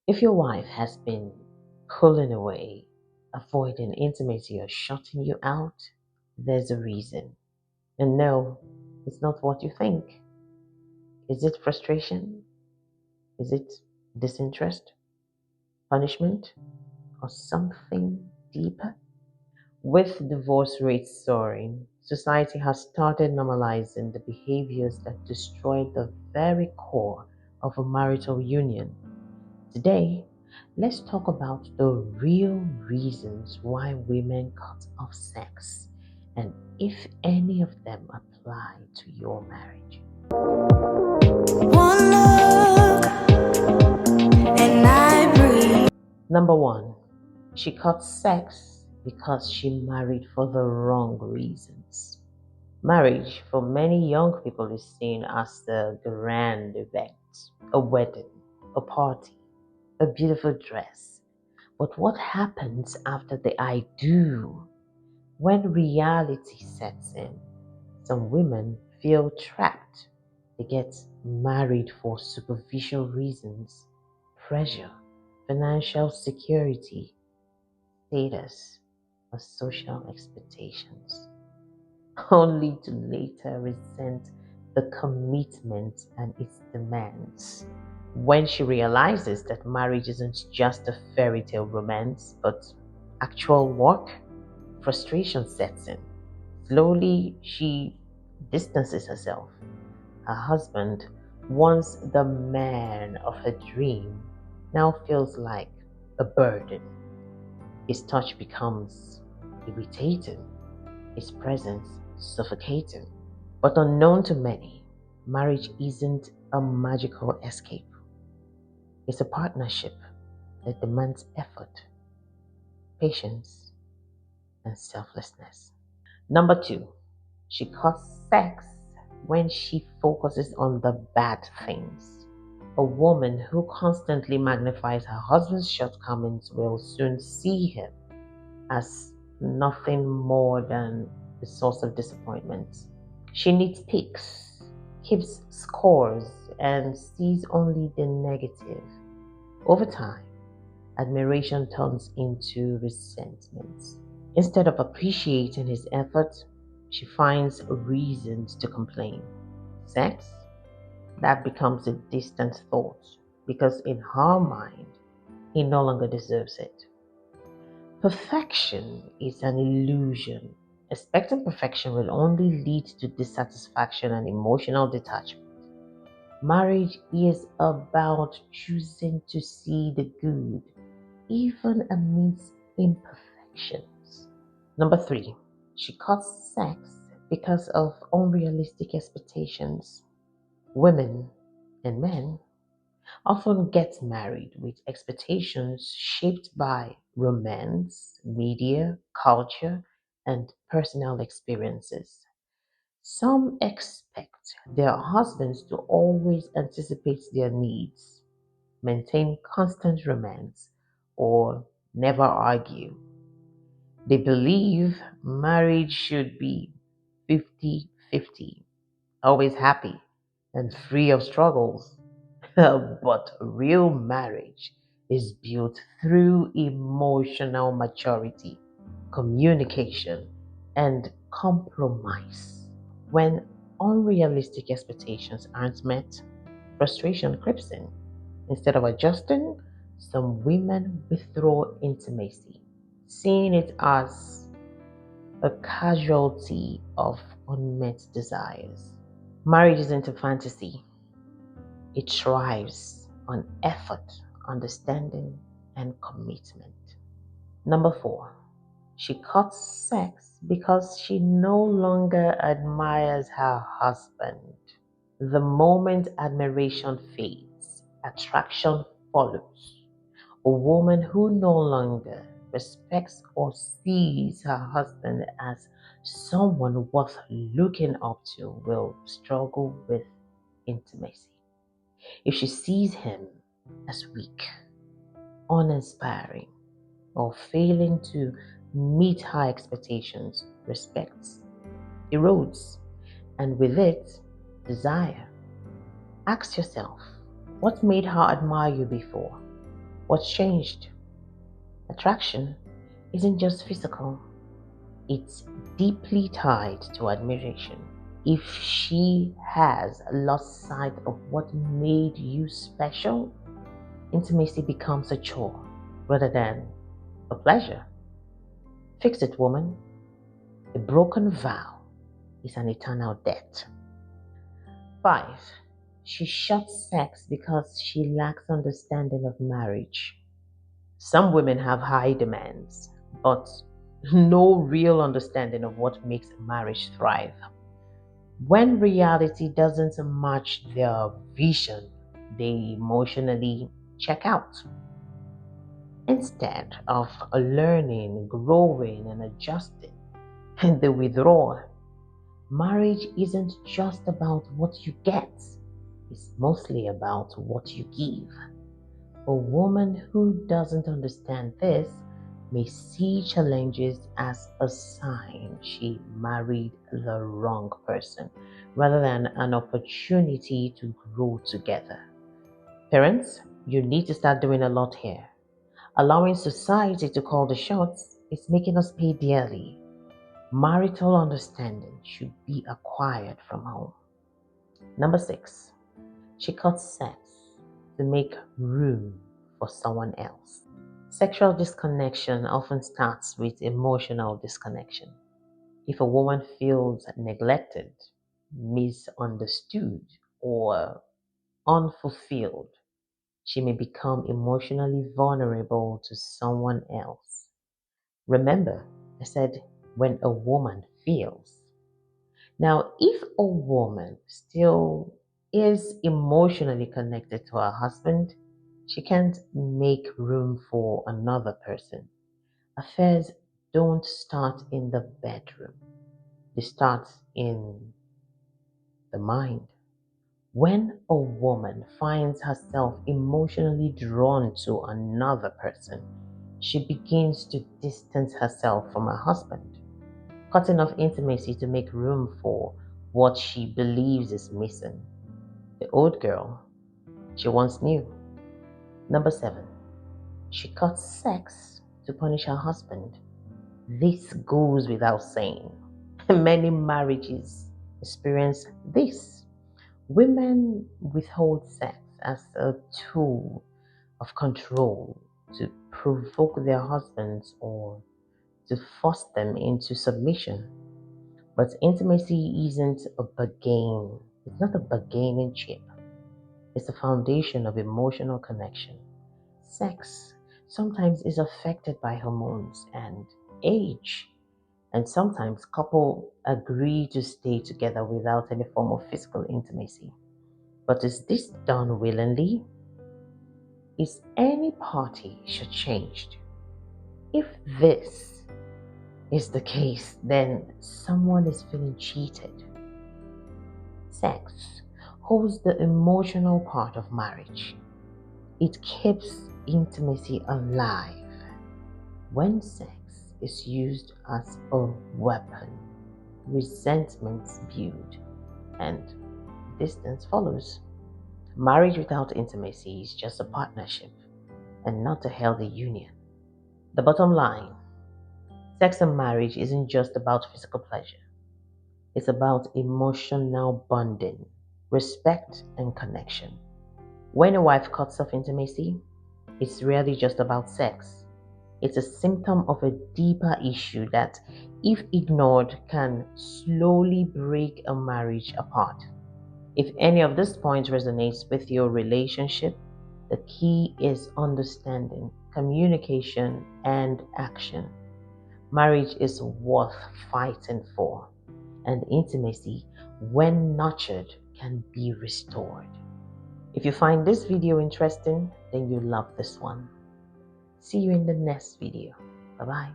If your wife has been pulling away, avoiding intimacy, or shutting you out, there's a reason. And no, it's not what you think. Is it frustration? Is it disinterest, punishment, or something deeper? With divorce rates soaring, society has started normalizing the behaviors that destroy the very core of a marital union. Today, let's talk about the real reasons why women cut off sex and if any of them apply to your marriage. One look and I breathe. Number one, she cut sex because she married for the wrong reasons. Marriage for many young people is seen as the grand event, a wedding, a party, a beautiful dress. But what happens after the I do? When reality sets in, some women feel trapped. They get married for superficial reasons, pressure, financial security, status, or social expectations, only to later resent the commitment and its demands. When she realizes that marriage isn't just a fairy tale romance, but actual work, frustration sets in. Slowly, she distances herself. Her husband, once the man of her dream, now feels like a burden. His touch becomes irritating, his presence suffocating. But unknown to many, marriage isn't a magical escape. It's a partnership that demands effort, patience, and selflessness. Number two, she cuts sex when she focuses on the bad things. A woman who constantly magnifies her husband's shortcomings will soon see him as nothing more than a source of disappointment. She needs pics, keeps scores, and sees only the negative. Over time, admiration turns into resentment. Instead of appreciating his effort, she finds reasons to complain. Sex? That becomes a distant thought because in her mind, he no longer deserves it. Perfection is an illusion. Expecting perfection will only lead to dissatisfaction and emotional detachment. Marriage is about choosing to see the good, even amidst imperfections. Number three, she cuts sex because of unrealistic expectations. Women and men often get married with expectations shaped by romance, media, culture, and personal experiences. Some expect their husbands to always anticipate their needs, maintain constant romance, or never argue. They believe marriage should be 50-50, always happy and free of struggles. But real marriage is built through emotional maturity, communication, and compromise. When unrealistic expectations aren't met, frustration creeps in. Instead of adjusting, some women withdraw intimacy, seeing it as a casualty of unmet desires. Marriage isn't a fantasy, it thrives on effort, understanding, and commitment. Number four, she cuts sex because she no longer admires her husband. The moment admiration fades, attraction follows. A woman who no longer respects or sees her husband as someone worth looking up to will struggle with intimacy. If she sees him as weak, uninspiring, or failing to meet her expectations, respect erodes, and with it, desire. Ask yourself, what made her admire you before? What's changed? Attraction isn't just physical, it's deeply tied to admiration. If she has lost sight of what made you special, intimacy becomes a chore rather than a pleasure. Fix it, woman. A broken vow is an eternal debt. 5. She shuts sex because she lacks understanding of marriage. Some women have high demands, but no real understanding of what makes a marriage thrive. When reality doesn't match their vision, they emotionally check out. Instead of learning, growing, and adjusting, they withdraw. Marriage isn't just about what you get, it's mostly about what you give. A woman who doesn't understand this may see challenges as a sign she married the wrong person rather than an opportunity to grow together. Parents, you need to start doing a lot here. Allowing society to call the shots is making us pay dearly. Marital understanding should be acquired from home. Number 6, she cuts sex to make room for someone else. Sexual disconnection often starts with emotional disconnection. If a woman feels neglected, misunderstood, or unfulfilled, she may become emotionally vulnerable to someone else. Remember, I said when a woman feels. Now, if a woman still is emotionally connected to her husband, she can't make room for another person. Affairs don't start in the bedroom, they start in the mind. When a woman finds herself emotionally drawn to another person, she begins to distance herself from her husband, cutting off intimacy to make room for what she believes is missing. The old girl she once knew. Number 7, she cuts sex to punish her husband. This goes without saying. Many marriages experience this. Women withhold sex as a tool of control to provoke their husbands or to force them into submission. But intimacy isn't a bargain. It's not a bargaining chip. It's the foundation of emotional connection. Sex sometimes is affected by hormones and age, and sometimes couples agree to stay together without any form of physical intimacy. But is this done willingly? Is any party shortchanged? If this is the case, then someone is feeling cheated. Sex holds the emotional part of marriage. It keeps intimacy alive. When sex is used as a weapon, resentments build and distance follows. Marriage without intimacy is just a partnership and not a healthy union. The bottom line, sex and marriage isn't just about physical pleasure. It's about emotional bonding, respect, and connection. When a wife cuts off intimacy, it's really just about sex. It's a symptom of a deeper issue that, if ignored, can slowly break a marriage apart. If any of this point resonates with your relationship, the key is understanding, communication, and action. Marriage is worth fighting for, and intimacy, when nurtured, can be restored. If you find this video interesting, then you love this one. See you in the next video. Bye-bye.